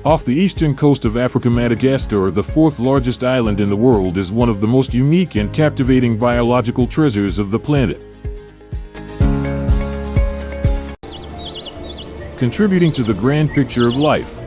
Off the eastern coast of Africa, Madagascar, the fourth largest island in the world, is one of the most unique and captivating biological treasures of the planet. Contributing to the grand picture of life.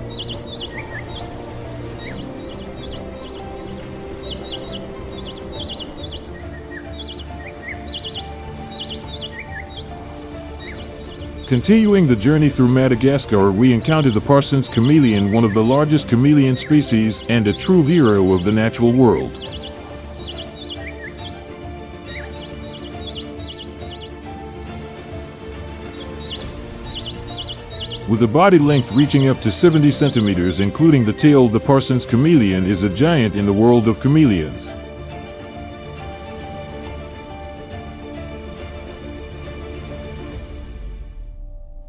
Continuing the journey through Madagascar, we encounter the Parson's chameleon, one of the largest chameleon species and a true hero of the natural world. With a body length reaching up to 70 centimeters, including the tail, the Parson's chameleon is a giant in the world of chameleons.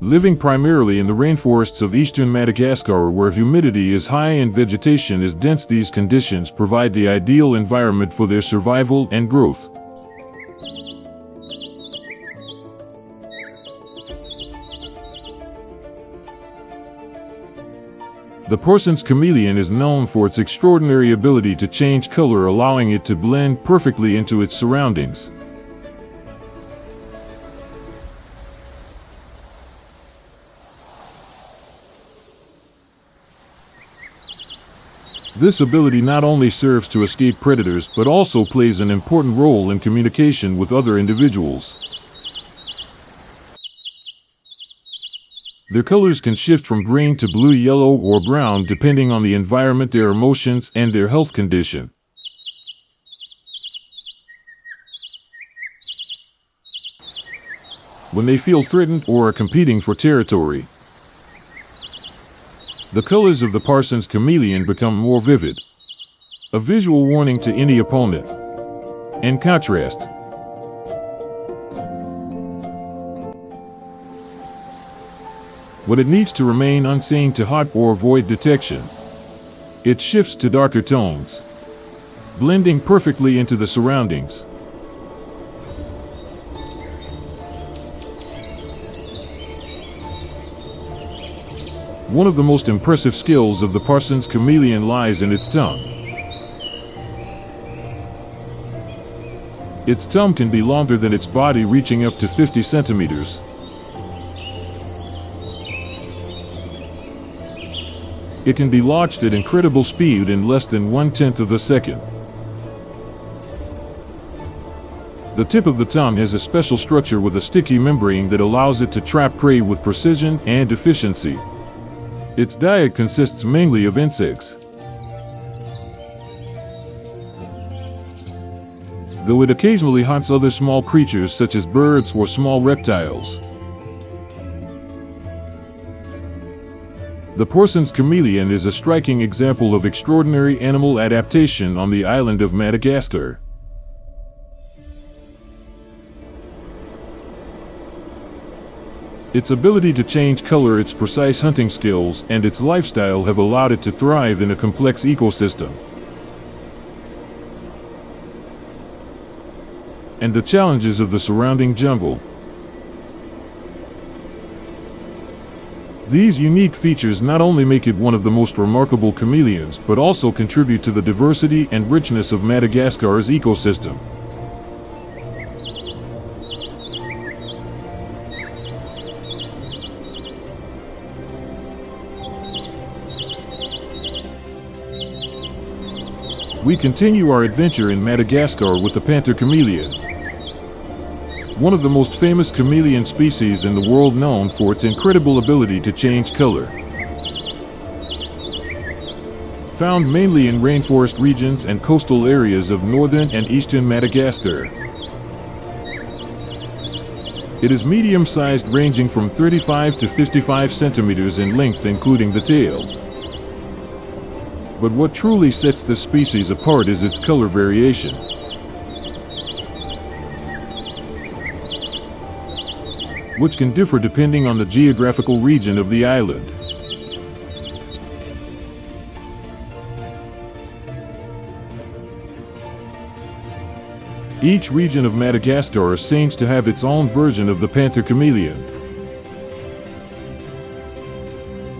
Living primarily in the rainforests of eastern Madagascar, where humidity is high and vegetation is dense, these conditions provide the ideal environment for their survival and growth. The Parson's chameleon is known for its extraordinary ability to change color, allowing it to blend perfectly into its surroundings. This ability not only serves to escape predators, but also plays an important role in communication with other individuals. Their colors can shift from green to blue, yellow, or brown depending on the environment, their emotions, and their health condition. When they feel threatened or are competing for territory, the colors of the Parson's chameleon become more vivid, a visual warning to any opponent. In contrast, when it needs to remain unseen to hunt or avoid detection, it shifts to darker tones, blending perfectly into the surroundings. One of the most impressive skills of the Parson's chameleon lies in its tongue. Its tongue can be longer than its body, reaching up to 50 centimeters. It can be launched at incredible speed in less than 1/10 of a second. The tip of the tongue has a special structure with a sticky membrane that allows it to trap prey with precision and efficiency. Its diet consists mainly of insects, though it occasionally hunts other small creatures such as birds or small reptiles. The Parson's chameleon is a striking example of extraordinary animal adaptation on the island of Madagascar. Its ability to change color, its precise hunting skills, and its lifestyle have allowed it to thrive in a complex ecosystem. And the challenges of the surrounding jungle. These unique features not only make it one of the most remarkable chameleons, but also contribute to the diversity and richness of Madagascar's ecosystem. We continue our adventure in Madagascar with the Panther chameleon, one of the most famous chameleon species in the world, known for its incredible ability to change color. Found mainly in rainforest regions and coastal areas of northern and eastern Madagascar. It is medium-sized, ranging from 35 to 55 centimeters in length, including the tail. But what truly sets this species apart is its color variation. Which can differ depending on the geographical region of the island. Each region of Madagascar seems to have its own version of the Panther chameleon.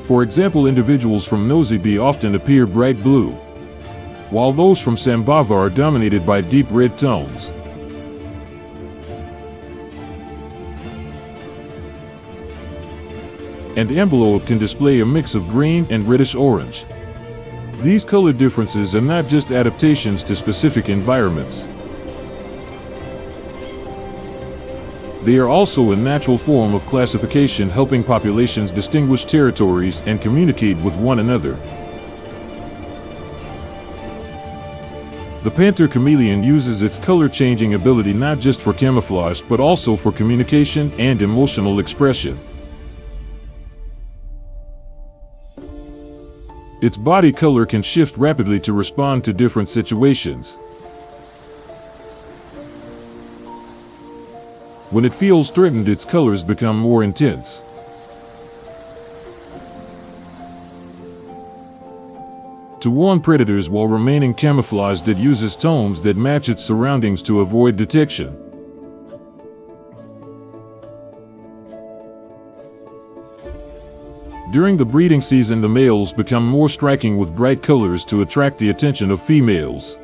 For example, individuals from Nosy Be often appear bright blue, while those from Sambava are dominated by deep red tones. And Ambeloa can display a mix of green and reddish orange. These color differences are not just adaptations to specific environments. They are also a natural form of classification, helping populations distinguish territories and communicate with one another. The Panther chameleon uses its color-changing ability not just for camouflage but also for communication and emotional expression. Its body color can shift rapidly to respond to different situations. When it feels threatened, its colors become more intense. To warn predators while remaining camouflaged, it uses tones that match its surroundings to avoid detection. During the breeding season, the males become more striking with bright colors to attract the attention of females.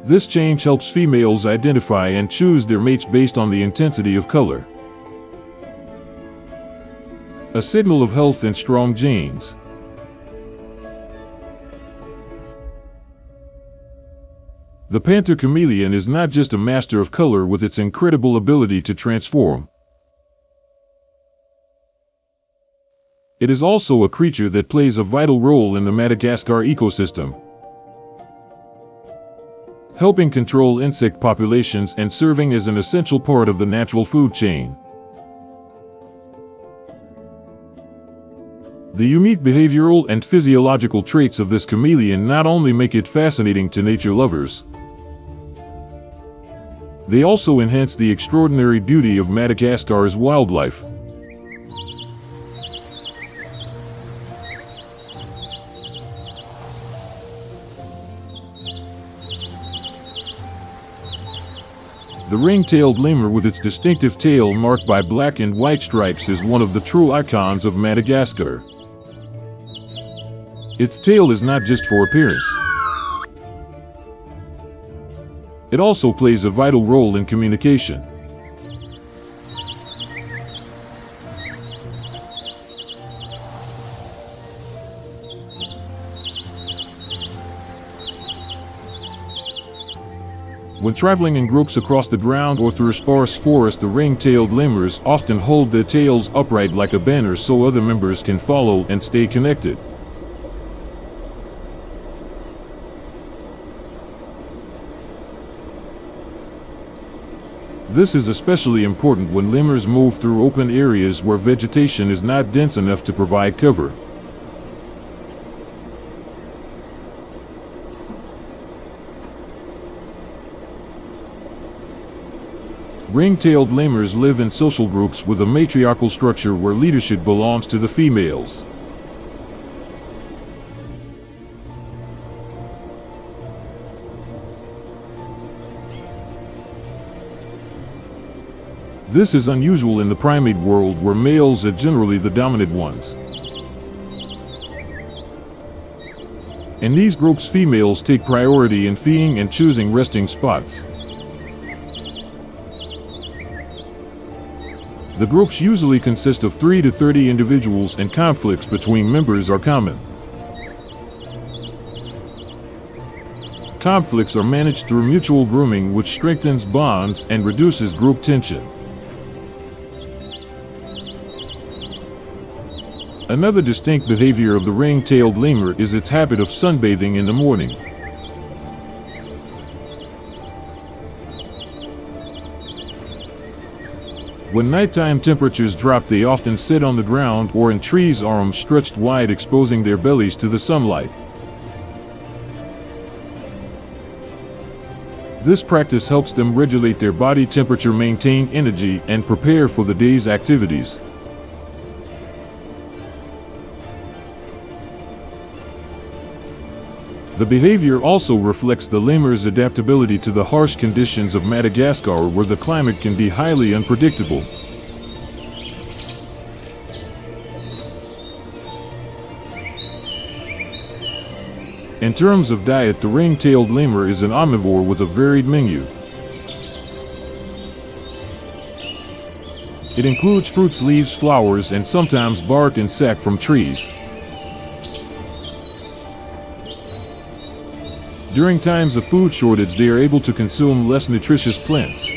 This change helps females identify and choose their mates based on the intensity of color. A signal of health and strong genes. The Panther chameleon is not just a master of color with its incredible ability to transform. It is also a creature that plays a vital role in the Madagascar ecosystem, helping control insect populations and serving as an essential part of the natural food chain. The unique behavioral and physiological traits of this chameleon not only make it fascinating to nature lovers, they also enhance the extraordinary beauty of Madagascar's wildlife. The ring-tailed lemur with its distinctive tail marked by black and white stripes is one of the true icons of Madagascar. Its tail is not just for appearance. It also plays a vital role in communication. When traveling in groups across the ground or through a sparse forest, the ring-tailed lemurs often hold their tails upright like a banner so other members can follow and stay connected. This is especially important when lemurs move through open areas where vegetation is not dense enough to provide cover. Ring-tailed lemurs live in social groups with a matriarchal structure where leadership belongs to the females. This is unusual in the primate world, where males are generally the dominant ones. In these groups, females take priority in feeding and choosing resting spots. The groups usually consist of 3 to 30 individuals, and conflicts between members are common. Conflicts are managed through mutual grooming, which strengthens bonds and reduces group tension. Another distinct behavior of the ring-tailed lemur is its habit of sunbathing in the morning. When nighttime temperatures drop, they often sit on the ground or in trees, arms stretched wide, exposing their bellies to the sunlight. This practice helps them regulate their body temperature, maintain energy, and prepare for the day's activities. The behavior also reflects the lemur's adaptability to the harsh conditions of Madagascar, where the climate can be highly unpredictable. In terms of diet, the ring-tailed lemur is an omnivore with a varied menu. It includes fruits, leaves, flowers, and sometimes bark and sap from trees. During times of food shortage, they are able to consume less nutritious plants.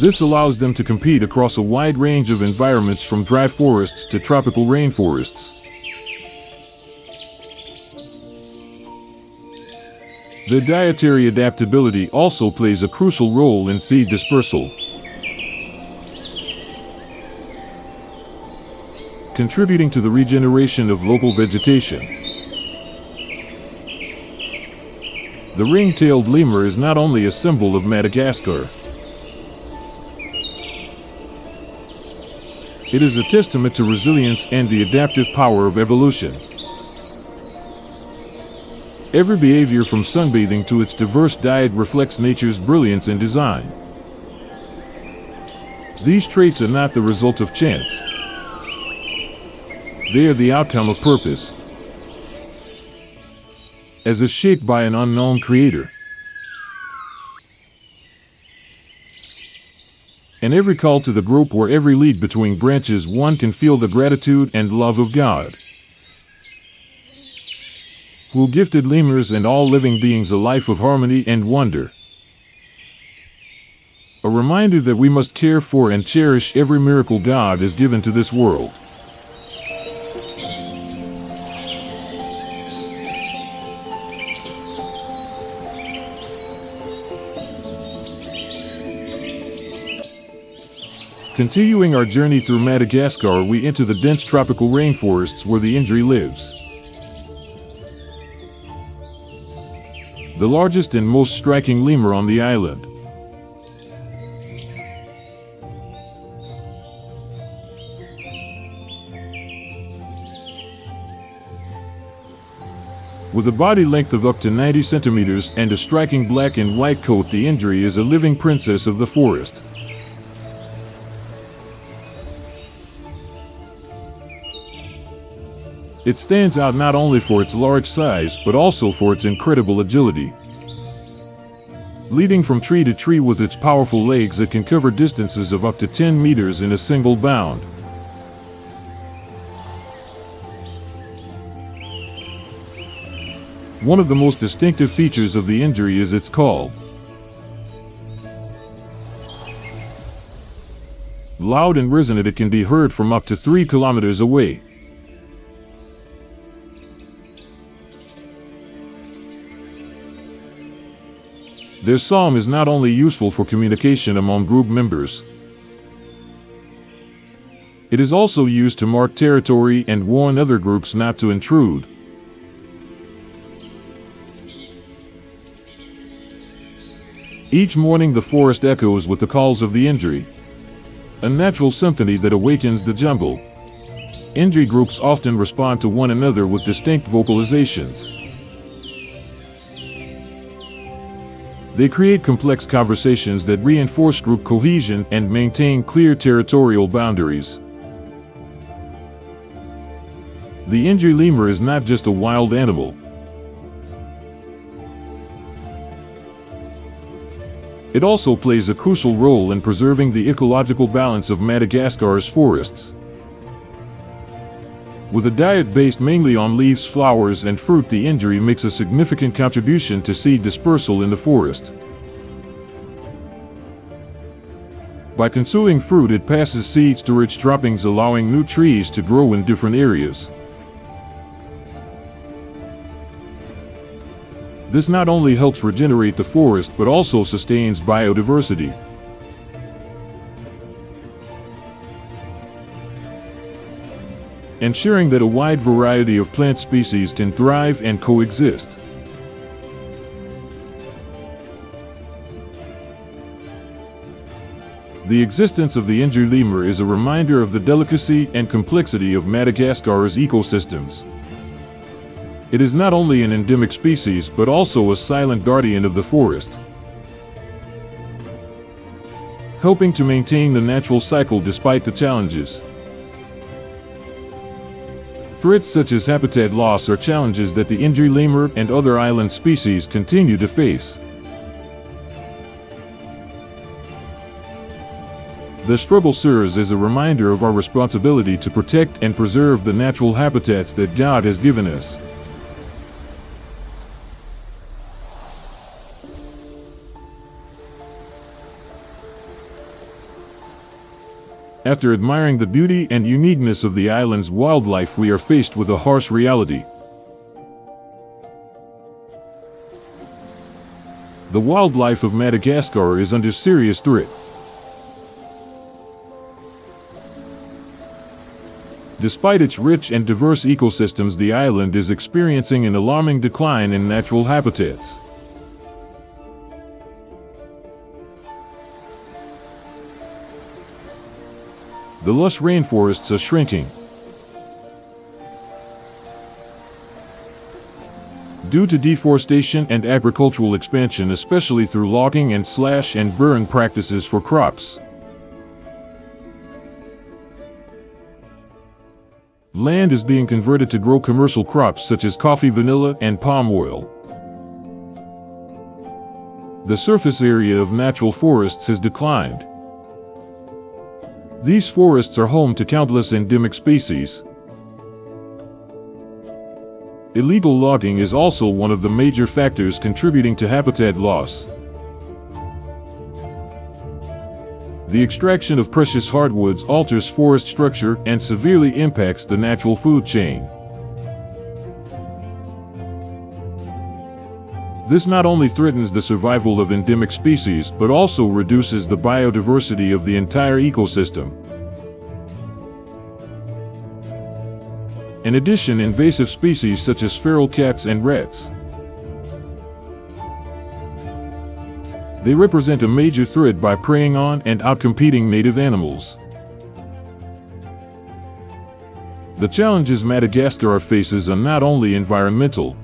This allows them to compete across a wide range of environments, from dry forests to tropical rainforests. Their dietary adaptability also plays a crucial role in seed dispersal, contributing to the regeneration of local vegetation. The ring-tailed lemur is not only a symbol of Madagascar, it is a testament to resilience and the adaptive power of evolution. Every behavior, from sunbathing to its diverse diet, reflects nature's brilliance and design. These traits are not the result of chance. They are the outcome of purpose, as is shaped by an unknown creator. In every call to the group, or every lead between branches, one can feel the gratitude and love of God, who gifted lemurs and all living beings a life of harmony and wonder. A reminder that we must care for and cherish every miracle God has given to this world. Continuing our journey through Madagascar, we enter the dense tropical rainforests where the Indri lives, the largest and most striking lemur on the island. With a body length of up to 90 centimeters and a striking black and white coat, the Indri is a living princess of the forest. It stands out not only for its large size, but also for its incredible agility. Leading from tree to tree with its powerful legs, it can cover distances of up to 10 meters in a single bound. One of the most distinctive features of the Indri is its call. Loud and resonant, it can be heard from up to 3 kilometers away. Their song is not only useful for communication among group members, it is also used to mark territory and warn other groups not to intrude. Each morning the forest echoes with the calls of the Indri, a natural symphony that awakens the jungle. Indri groups often respond to one another with distinct vocalizations. They create complex conversations that reinforce group cohesion and maintain clear territorial boundaries. The Indri lemur is not just a wild animal. It also plays a crucial role in preserving the ecological balance of Madagascar's forests. With a diet based mainly on leaves, flowers, and fruit, the Indri makes a significant contribution to seed dispersal in the forest. By consuming fruit, it passes seeds to rich droppings, allowing new trees to grow in different areas. This not only helps regenerate the forest, but also sustains biodiversity. Ensuring that a wide variety of plant species can thrive and coexist. The existence of the Indri lemur is a reminder of the delicacy and complexity of Madagascar's ecosystems. It is not only an endemic species but also a silent guardian of the forest, helping to maintain the natural cycle despite the challenges. Threats such as habitat loss are challenges that the Indri lemur and other island species continue to face. The struggle serves as a reminder of our responsibility to protect and preserve the natural habitats that God has given us. After admiring the beauty and uniqueness of the island's wildlife, we are faced with a harsh reality. The wildlife of Madagascar is under serious threat. Despite its rich and diverse ecosystems, the island is experiencing an alarming decline in natural habitats. The lush rainforests are shrinking due to deforestation and agricultural expansion, especially through logging and slash and burn practices for crops. Land is being converted to grow commercial crops such as coffee, vanilla, and palm oil. The surface area of natural forests has declined. These forests are home to countless endemic species. Illegal logging is also one of the major factors contributing to habitat loss. The extraction of precious hardwoods alters forest structure and severely impacts the natural food chain. This not only threatens the survival of endemic species, but also reduces the biodiversity of the entire ecosystem. In addition, invasive species such as feral cats and rats, they represent a major threat by preying on and outcompeting native animals. The challenges Madagascar faces are not only environmental,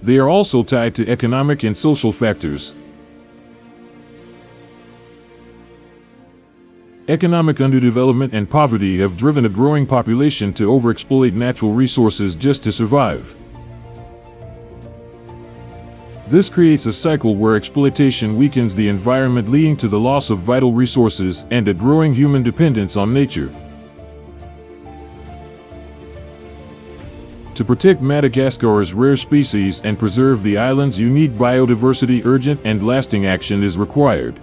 they are also tied to economic and social factors. Economic underdevelopment and poverty have driven a growing population to overexploit natural resources just to survive. This creates a cycle where exploitation weakens the environment, leading to the loss of vital resources and a growing human dependence on nature. To protect Madagascar's rare species and preserve the island's unique biodiversity, urgent and lasting action is required.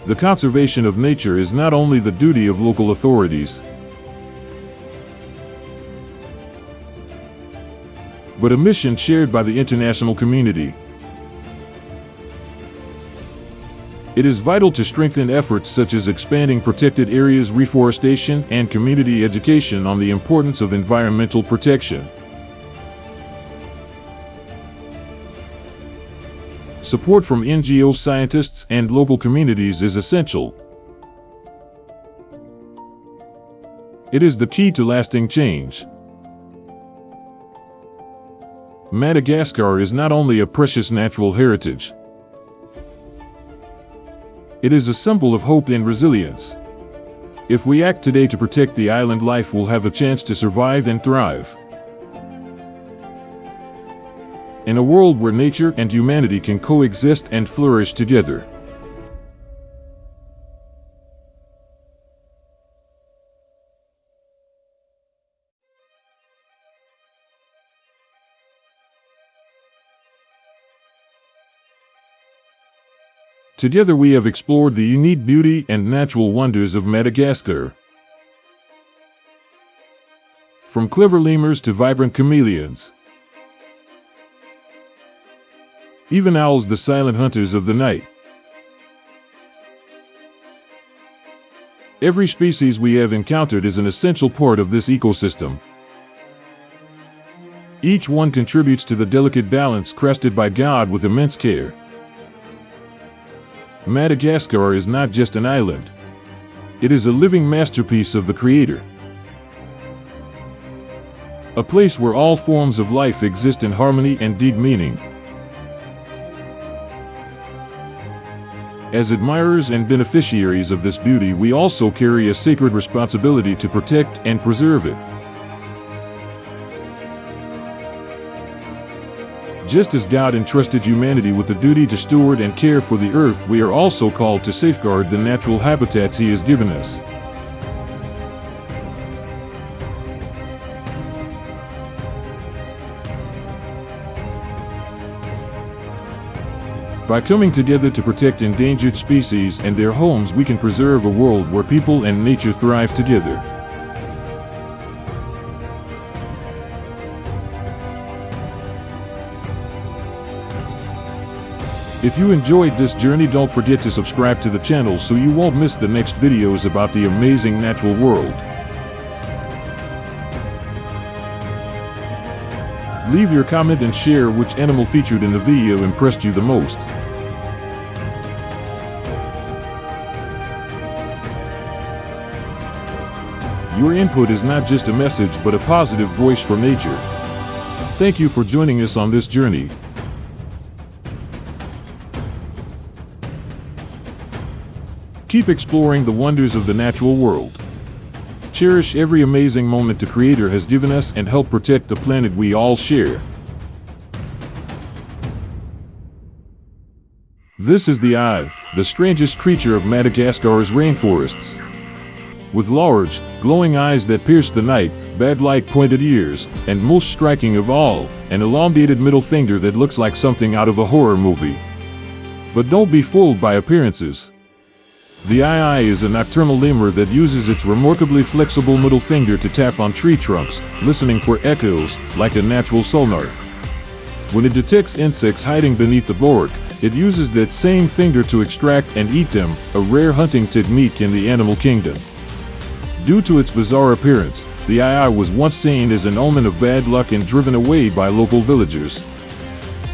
The conservation of nature is not only the duty of local authorities, but a mission shared by the international community. It is vital to strengthen efforts such as expanding protected areas, reforestation, and community education on the importance of environmental protection. Support from NGO scientists and local communities is essential. It is the key to lasting change. Madagascar is not only a precious natural heritage, it is a symbol of hope and resilience. If we act today to protect the island, life will have a chance to survive and thrive. In a world where nature and humanity can coexist and flourish together. Together we have explored the unique beauty and natural wonders of Madagascar. From clever lemurs to vibrant chameleons, even owls, the silent hunters of the night. Every species we have encountered is an essential part of this ecosystem. Each one contributes to the delicate balance crafted by God with immense care. Madagascar is not just an island. It is a living masterpiece of the Creator. A place where all forms of life exist in harmony and deep meaning. As admirers and beneficiaries of this beauty, we also carry a sacred responsibility to protect and preserve it. Just as God entrusted humanity with the duty to steward and care for the earth, we are also called to safeguard the natural habitats He has given us. By coming together to protect endangered species and their homes, we can preserve a world where people and nature thrive together. If you enjoyed this journey, don't forget to subscribe to the channel so you won't miss the next videos about the amazing natural world. Leave your comment and share which animal featured in the video impressed you the most. Your input is not just a message but a positive voice for nature. Thank you for joining us on this journey. Keep exploring the wonders of the natural world. Cherish every amazing moment the Creator has given us and help protect the planet we all share. This is the eye, the strangest creature of Madagascar's rainforests. With large, glowing eyes that pierce the night, bat-like pointed ears, and most striking of all, an elongated middle finger that looks like something out of a horror movie. But don't be fooled by appearances. The eye is a nocturnal lemur that uses its remarkably flexible middle finger to tap on tree trunks, listening for echoes, like a natural sonar. When it detects insects hiding beneath the bark, it uses that same finger to extract and eat them, a rare hunting technique in the animal kingdom. Due to its bizarre appearance, the eye was once seen as an omen of bad luck and driven away by local villagers.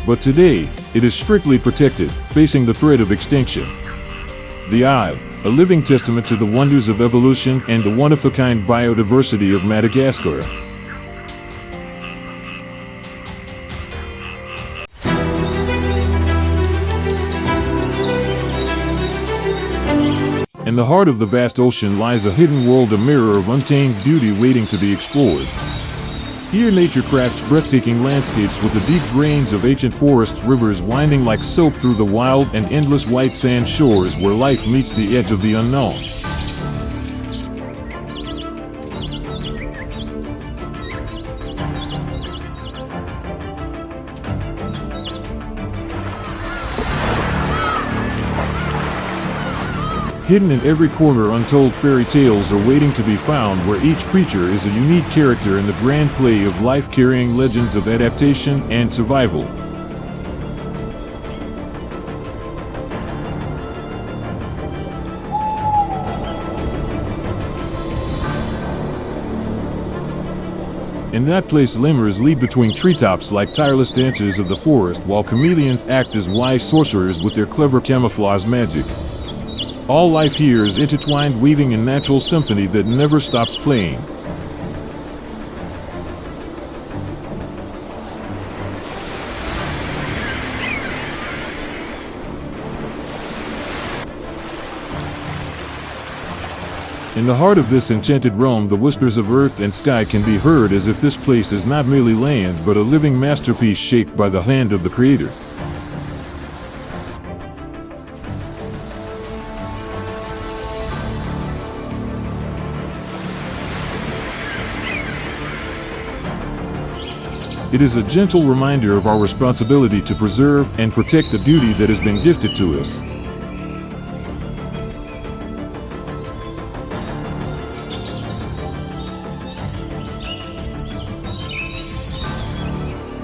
But today, it is strictly protected, facing the threat of extinction. The eye, a living testament to the wonders of evolution and the one-of-a-kind biodiversity of Madagascar. In the heart of the vast ocean lies a hidden world, a mirror of untamed beauty waiting to be explored. Here nature crafts breathtaking landscapes with the deep drains of ancient forests, rivers winding like soap through the wild, and endless white sand shores where life meets the edge of the unknown. Hidden in every corner, untold fairy tales are waiting to be found, where each creature is a unique character in the grand play of life, carrying legends of adaptation and survival. In that place, lemurs lead between treetops like tireless dancers of the forest, while chameleons act as wise sorcerers with their clever camouflage magic. All life here is intertwined, weaving a natural symphony that never stops playing. In the heart of this enchanted realm, the whispers of earth and sky can be heard, as if this place is not merely land but a living masterpiece shaped by the hand of the Creator. It is a gentle reminder of our responsibility to preserve and protect the beauty that has been gifted to us.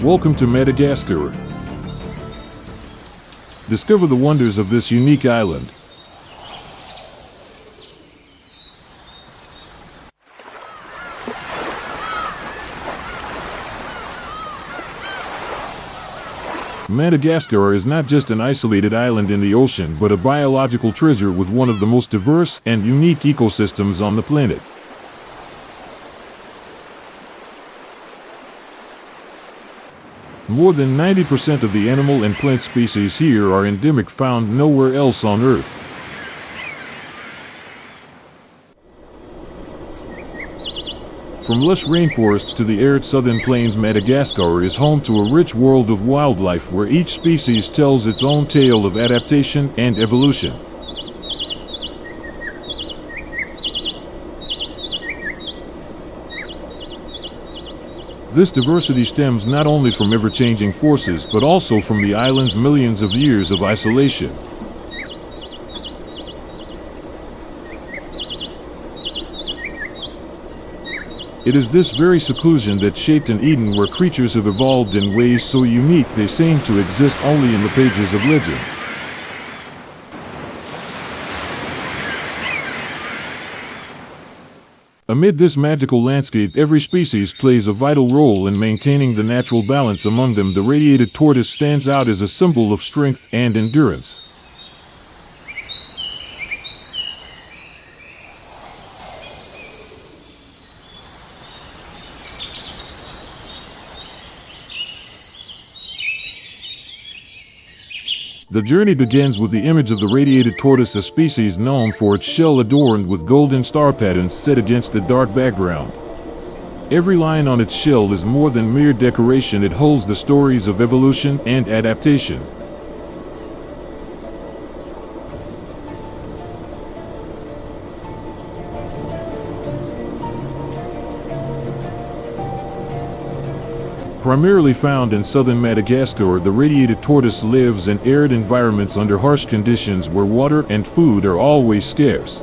Welcome to Madagascar. Discover the wonders of this unique island. Madagascar is not just an isolated island in the ocean, but a biological treasure with one of the most diverse and unique ecosystems on the planet. More than 90% of the animal and plant species here are endemic, found nowhere else on Earth. From lush rainforests to the arid southern plains, Madagascar is home to a rich world of wildlife where each species tells its own tale of adaptation and evolution. This diversity stems not only from ever-changing forces, but also from the island's millions of years of isolation. It is this very seclusion that shaped an Eden where creatures have evolved in ways so unique they seem to exist only in the pages of legend. Amid this magical landscape, every species plays a vital role in maintaining the natural balance among them. The radiated tortoise stands out as a symbol of strength and endurance. The journey begins with the image of the radiated tortoise, a species known for its shell adorned with golden star patterns set against a dark background. Every line on its shell is more than mere decoration, it holds the stories of evolution and adaptation. Primarily found in southern Madagascar, the radiated tortoise lives in arid environments under harsh conditions where water and food are always scarce.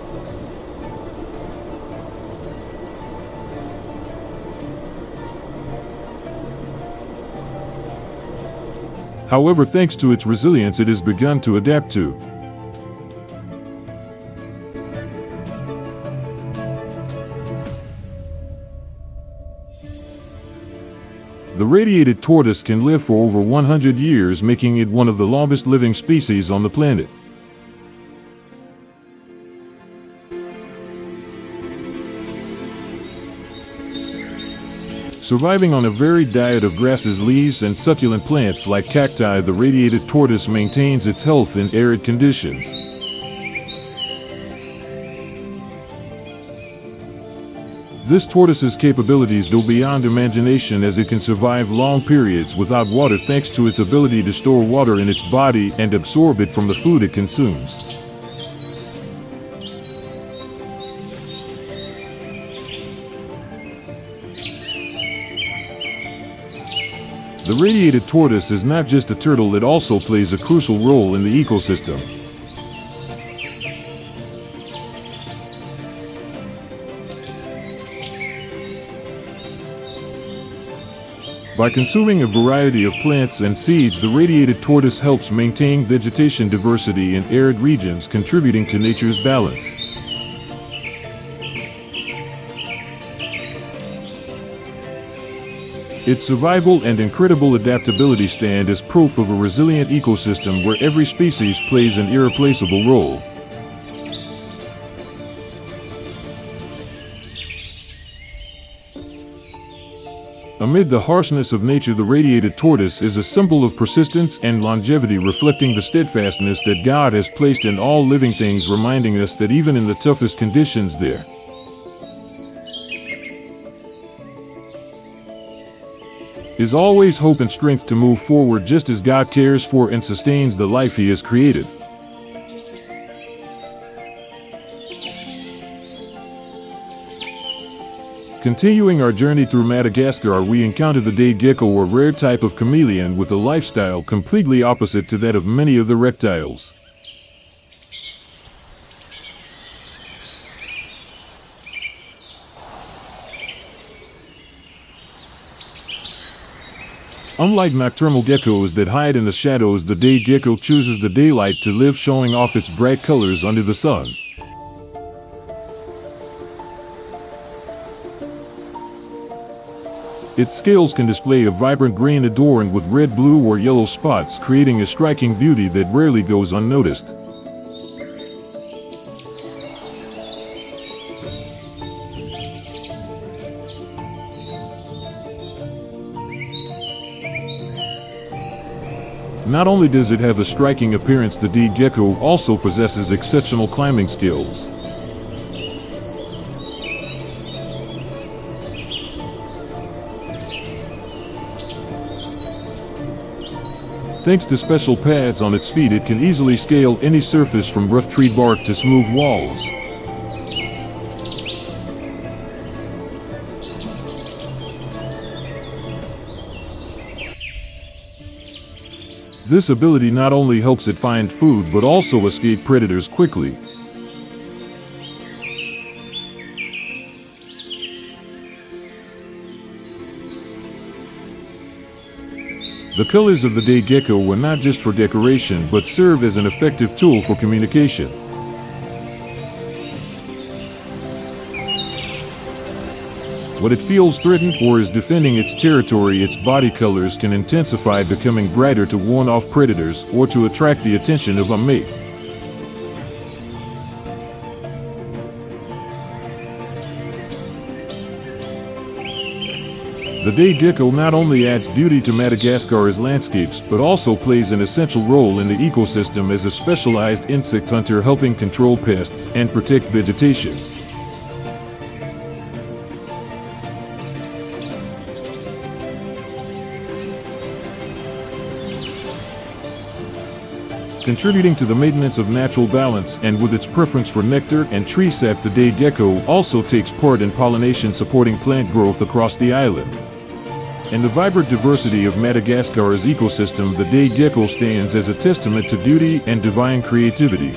However, thanks to its resilience, it has begun to adapt to The radiated tortoise can live for over 100 years, making it one of the longest living species on the planet. Surviving on a varied diet of grasses, leaves, and succulent plants like cacti, the radiated tortoise maintains its health in arid conditions. This tortoise's capabilities go beyond imagination, as it can survive long periods without water thanks to its ability to store water in its body and absorb it from the food it consumes. The radiated tortoise is not just a turtle, it also plays a crucial role in the ecosystem. By consuming a variety of plants and seeds, the radiated tortoise helps maintain vegetation diversity in arid regions, contributing to nature's balance. Its survival and incredible adaptability stand as proof of a resilient ecosystem where every species plays an irreplaceable role. Amid the harshness of nature, the radiated tortoise is a symbol of persistence and longevity, reflecting the steadfastness that God has placed in all living things, reminding us that even in the toughest conditions there is always hope and strength to move forward, just as God cares for and sustains the life He has created. Continuing our journey through Madagascar, we encounter the day gecko, a rare type of chameleon with a lifestyle completely opposite to that of many of the reptiles. Unlike nocturnal geckos that hide in the shadows, the day gecko chooses the daylight to live, showing off its bright colors under the sun. Its scales can display a vibrant grain adorned with red, blue, or yellow spots, creating a striking beauty that rarely goes unnoticed. Not only does it have a striking appearance, the gecko also possesses exceptional climbing skills. Thanks to special pads on its feet, it can easily scale any surface from rough tree bark to smooth walls. This ability not only helps it find food but also escape predators quickly. The colors of the gecko were not just for decoration but serve as an effective tool for communication. When it feels threatened or is defending its territory, its body colors can intensify, becoming brighter to warn off predators or to attract the attention of a mate. The gecko not only adds beauty to Madagascar's landscapes but also plays an essential role in the ecosystem as a specialized insect hunter, helping control pests and protect vegetation. Contributing to the maintenance of natural balance, and with its preference for nectar and tree sap, the gecko also takes part in pollination, supporting plant growth across the island. In the vibrant diversity of Madagascar's ecosystem, the gecko stands as a testament to beauty and divine creativity.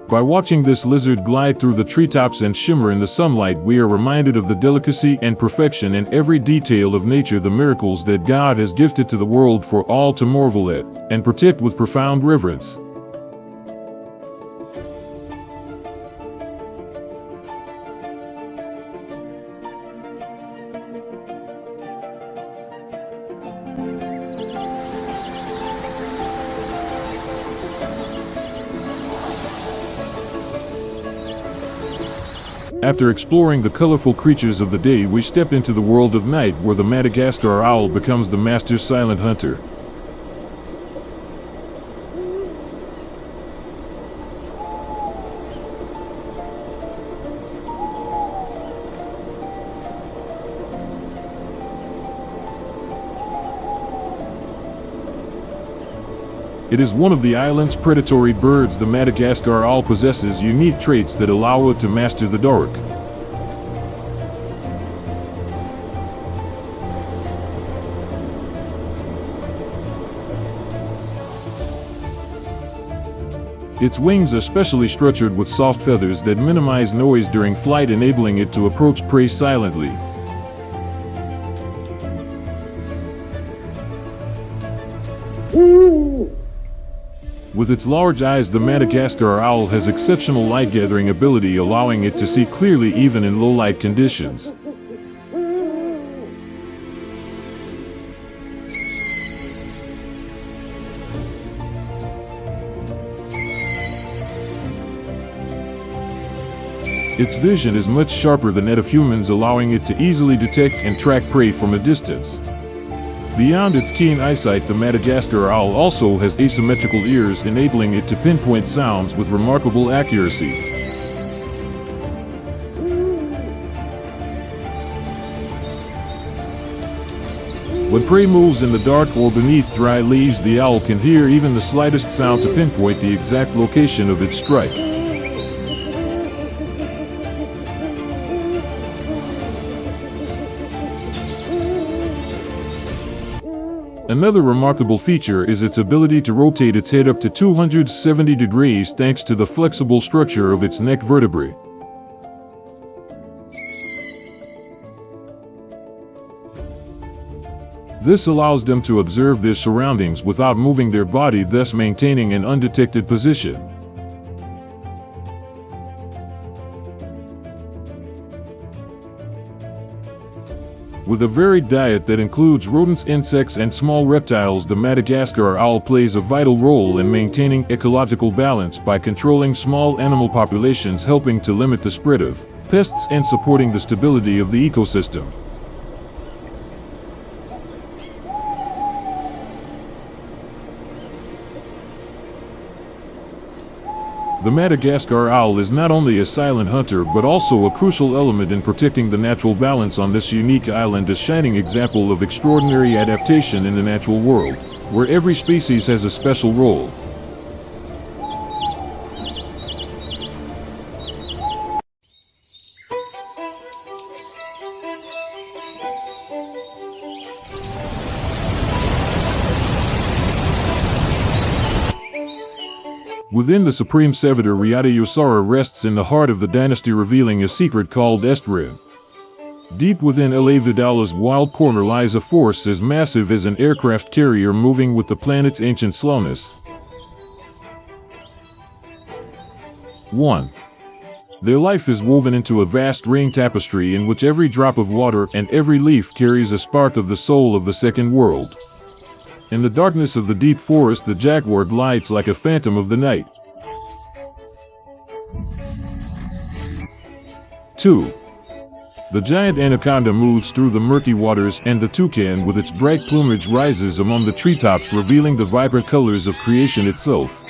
By watching this lizard glide through the treetops and shimmer in the sunlight, we are reminded of the delicacy and perfection in every detail of nature, the miracles that God has gifted to the world for all to marvel at and protect with profound reverence. After exploring the colorful creatures of the day, we step into the world of night, where the Madagascar owl becomes the master silent hunter. It is one of the island's predatory birds. The Madagascar owl possesses unique traits that allow it to master the dark. Its wings are specially structured with soft feathers that minimize noise during flight, enabling it to approach prey silently. With its large eyes, the Madagascar owl has exceptional light-gathering ability, allowing it to see clearly even in low-light conditions. Its vision is much sharper than that of humans, allowing it to easily detect and track prey from a distance. Beyond its keen eyesight, the Madagascar owl also has asymmetrical ears, enabling it to pinpoint sounds with remarkable accuracy. When prey moves in the dark or beneath dry leaves, the owl can hear even the slightest sound to pinpoint the exact location of its strike. Another remarkable feature is its ability to rotate its head up to 270 degrees thanks to the flexible structure of its neck vertebrae. This allows them to observe their surroundings without moving their body, thus maintaining an undetected position. With a varied diet that includes rodents, insects, and small reptiles, the Madagascar owl plays a vital role in maintaining ecological balance by controlling small animal populations, helping to limit the spread of pests and supporting the stability of the ecosystem. The Madagascar owl is not only a silent hunter but also a crucial element in protecting the natural balance on this unique island, a shining example of extraordinary adaptation in the natural world, where every species has a special role. Within the supreme servitor, Radiated rests in the heart of the dynasty, revealing a secret called Estrid. Deep within La Vidala's wild corner lies a force as massive as an aircraft carrier, moving with the planet's ancient slowness. 1. Their life is woven into a vast rain tapestry in which every drop of water and every leaf carries a spark of the soul of the second world. In the darkness of the deep forest, the jaguar glides like a phantom of the night. 2. The giant anaconda moves through the murky waters, and the toucan with its bright plumage rises among the treetops, revealing the vibrant colors of creation itself.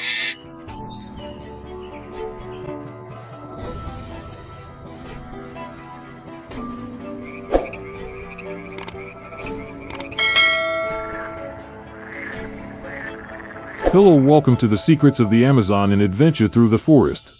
Hello, welcome to the secrets of the Amazon, an adventure through the forest.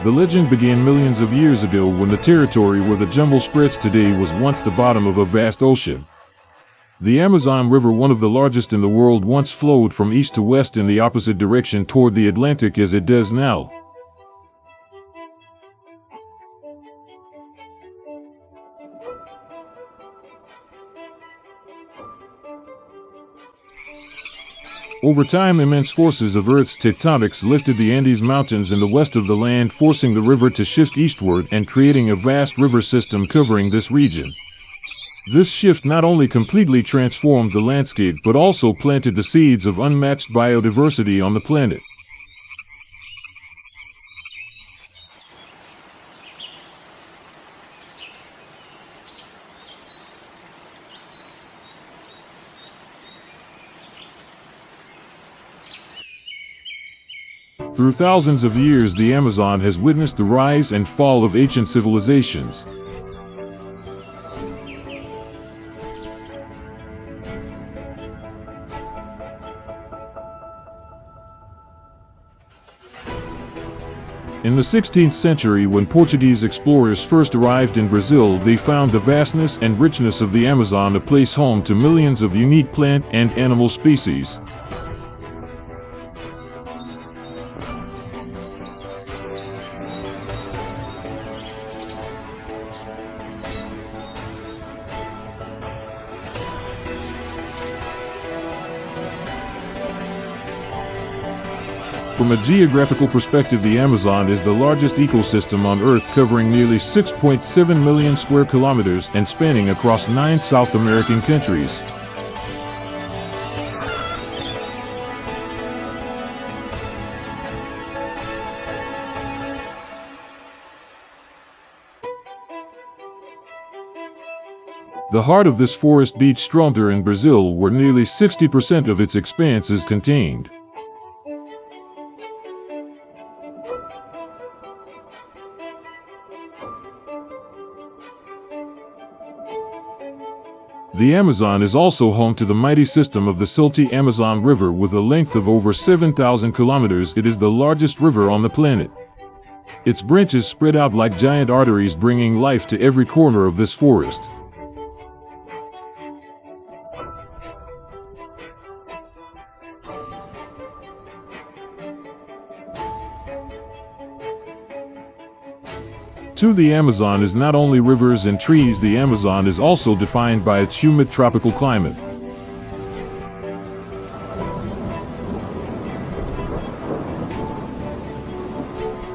The legend began millions of years ago, when the territory where the jungle spreads today was once the bottom of a vast ocean. The Amazon River, one of the largest in the world, once flowed from east to west in the opposite direction toward the Atlantic as it does now. Over time, immense forces of Earth's tectonics lifted the Andes Mountains in the west of the land, forcing the river to shift eastward and creating a vast river system covering this region. This shift not only completely transformed the landscape but also planted the seeds of unmatched biodiversity on the planet. Through thousands of years, the Amazon has witnessed the rise and fall of ancient civilizations. In the 16th century, when Portuguese explorers first arrived in Brazil, they found the vastness and richness of the Amazon a place home to millions of unique plant and animal species. From a geographical perspective, the Amazon is the largest ecosystem on Earth, covering nearly 6.7 million square kilometers and spanning across 9 South American countries. The heart of this forest beats stronger in Brazil, where nearly 60% of its expanse is contained. The Amazon is also home to the mighty system of the stealthy Amazon River with a length of over 7,000 kilometers. It is the largest river on the planet. Its branches spread out like giant arteries, bringing life to every corner of this forest. To the Amazon is not only rivers and trees. The Amazon is also defined by its humid tropical climate.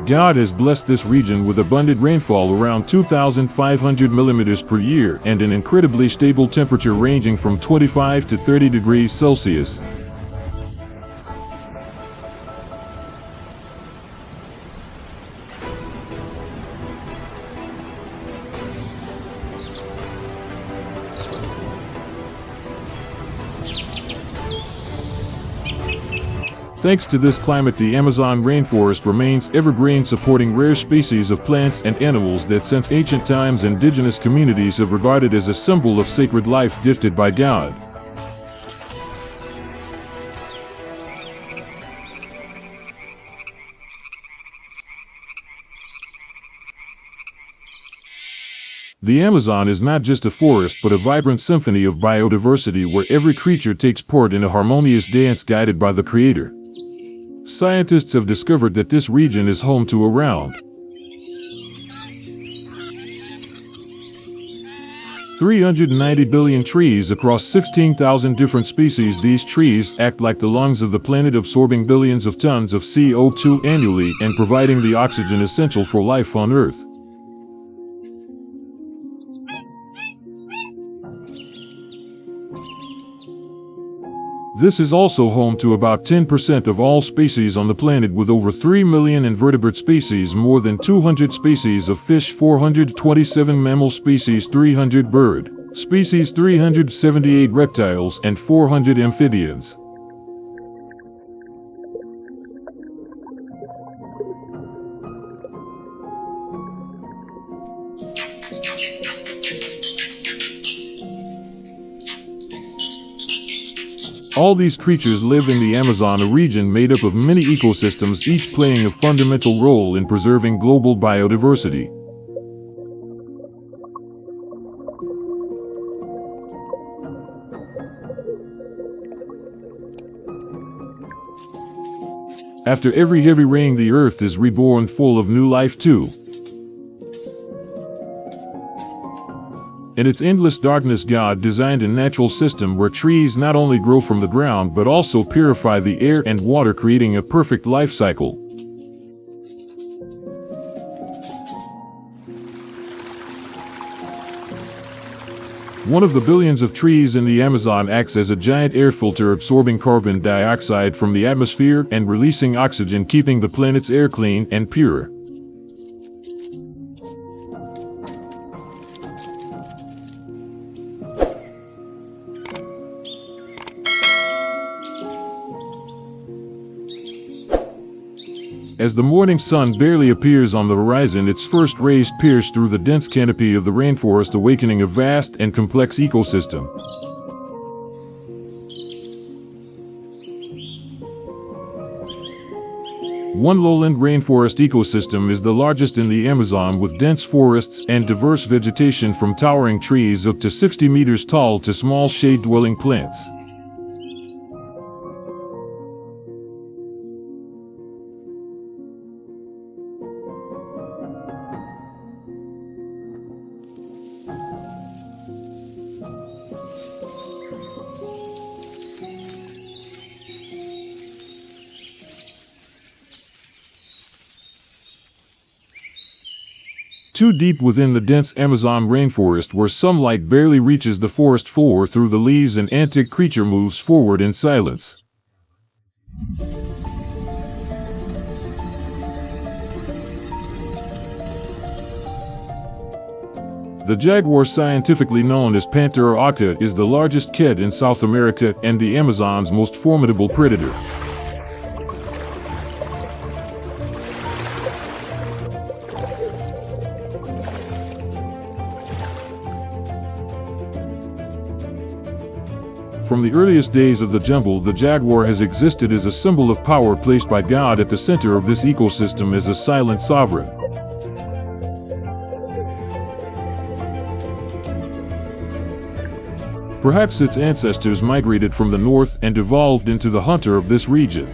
God has blessed this region with abundant rainfall around 2,500 millimeters per year and an incredibly stable temperature ranging from 25 to 30 degrees Celsius. Thanks to this climate, the Amazon rainforest remains evergreen, supporting rare species of plants and animals that since ancient times indigenous communities have regarded as a symbol of sacred life gifted by God. The Amazon is not just a forest but a vibrant symphony of biodiversity where every creature takes part in a harmonious dance guided by the Creator. Scientists have discovered that this region is home to around 390 billion trees across 16,000 different species. These trees act like the lungs of the planet, absorbing billions of tons of CO2 annually and providing the oxygen essential for life on Earth. This is also home to about 10% of all species on the planet, with over 3 million invertebrate species, more than 200 species of fish, 427 mammal species, 300 bird species, 378 reptiles, and 400 amphibians. All these creatures live in the Amazon, a region made up of many ecosystems, each playing a fundamental role in preserving global biodiversity. After every heavy rain, the earth is reborn, full of new life too. In its endless darkness, God designed a natural system where trees not only grow from the ground but also purify the air and water, creating a perfect life cycle. One of the billions of trees in the Amazon acts as a giant air filter, absorbing carbon dioxide from the atmosphere and releasing oxygen, keeping the planet's air clean and pure. As the morning sun barely appears on the horizon, its first rays pierce through the dense canopy of the rainforest, awakening a vast and complex ecosystem. One lowland rainforest ecosystem is the largest in the Amazon, with dense forests and diverse vegetation from towering trees up to 60 meters tall to small shade-dwelling plants. Too deep within the dense Amazon rainforest, where sunlight barely reaches the forest floor through the leaves, an antic creature moves forward in silence. The jaguar, scientifically known as Panther or Aka, is the largest cat in South America and the Amazon's most formidable predator. From the earliest days of the jungle, the jaguar has existed as a symbol of power placed by God at the center of this ecosystem as a silent sovereign. Perhaps its ancestors migrated from the north and evolved into the hunter of this region.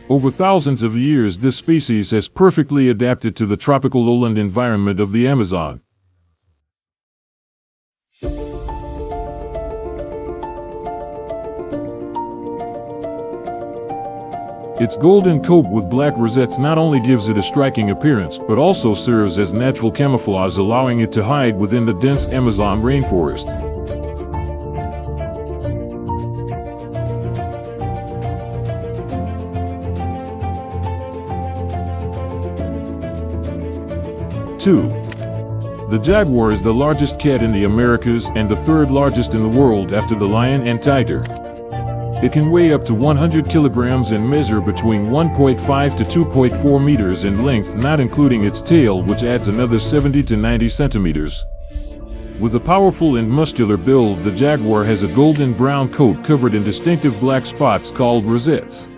Over thousands of years, this species has perfectly adapted to the tropical lowland environment of the Amazon. Its golden coat with black rosettes not only gives it a striking appearance, but also serves as natural camouflage, allowing it to hide within the dense Amazon rainforest. Two. The jaguar is the largest cat in the Americas and the third largest in the world after the lion and tiger. It can weigh up to 100 kilograms and measure between 1.5 to 2.4 meters in length, not including its tail, which adds another 70 to 90 centimeters. With a powerful and muscular build, the jaguar has a golden brown coat covered in distinctive black spots called rosettes.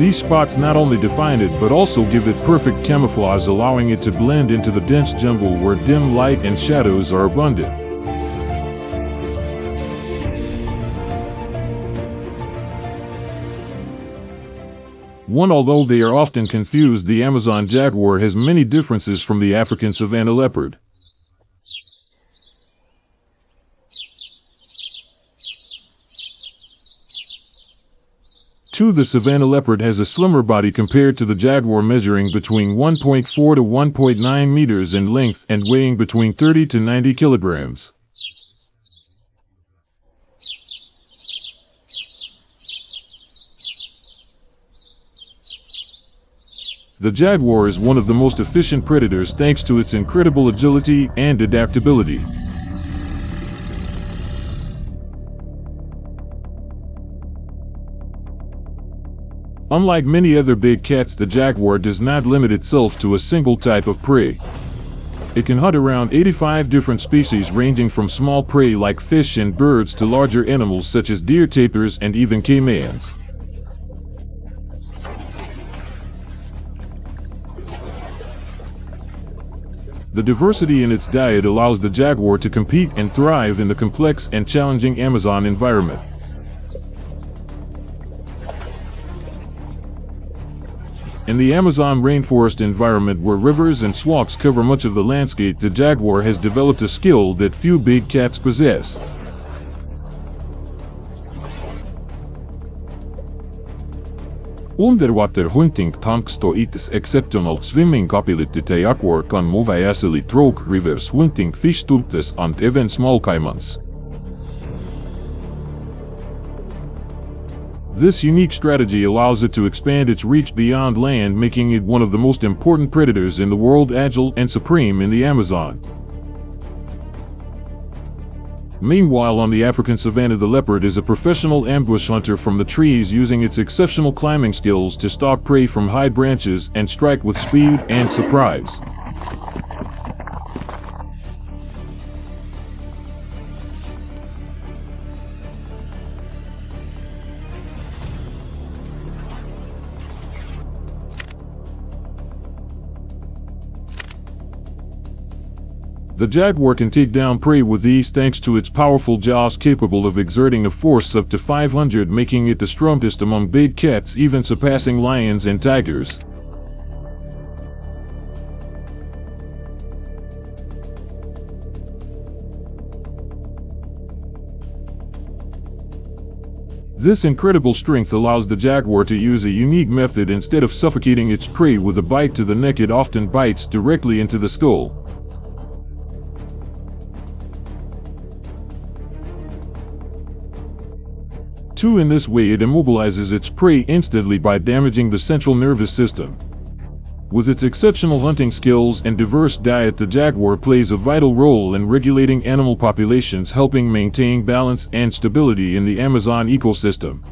These spots not only define it but also give it perfect camouflage, allowing it to blend into the dense jungle where dim light and shadows are abundant. Although they are often confused, the Amazon jaguar has many differences from the African savanna leopard. 2. The savanna leopard has a slimmer body compared to the jaguar, measuring between 1.4 to 1.9 meters in length and weighing between 30 to 90 kilograms. The jaguar is one of the most efficient predators thanks to its incredible agility and adaptability. Unlike many other big cats, the jaguar does not limit itself to a single type of prey. It can hunt around 85 different species, ranging from small prey like fish and birds to larger animals such as deer, tapirs, and even caimans. The diversity in its diet allows the jaguar to compete and thrive in the complex and challenging Amazon environment. In the Amazon rainforest environment, where rivers and swamps cover much of the landscape, the jaguar has developed a skill that few big cats possess. Underwater hunting tanks to its exceptional swimming ability, the jaguar can move easily through rivers, hunting fish, tortoises, and even small caimans. This unique strategy allows it to expand its reach beyond land, making it one of the most important predators in the world, agile and supreme in the Amazon. Meanwhile, on the African savanna, the leopard is a professional ambush hunter from the trees, using its exceptional climbing skills to stalk prey from high branches and strike with speed and surprise. The jaguar can take down prey with ease thanks to its powerful jaws, capable of exerting a force up to 500, making it the strongest among big cats, even surpassing lions and tigers. This incredible strength allows the jaguar to use a unique method. Instead of suffocating its prey with a bite to the neck, it often bites directly into the skull. In this way, it immobilizes its prey instantly by damaging the central nervous system. With its exceptional hunting skills and diverse diet, the jaguar plays a vital role in regulating animal populations, helping maintain balance and stability in the Amazon ecosystem.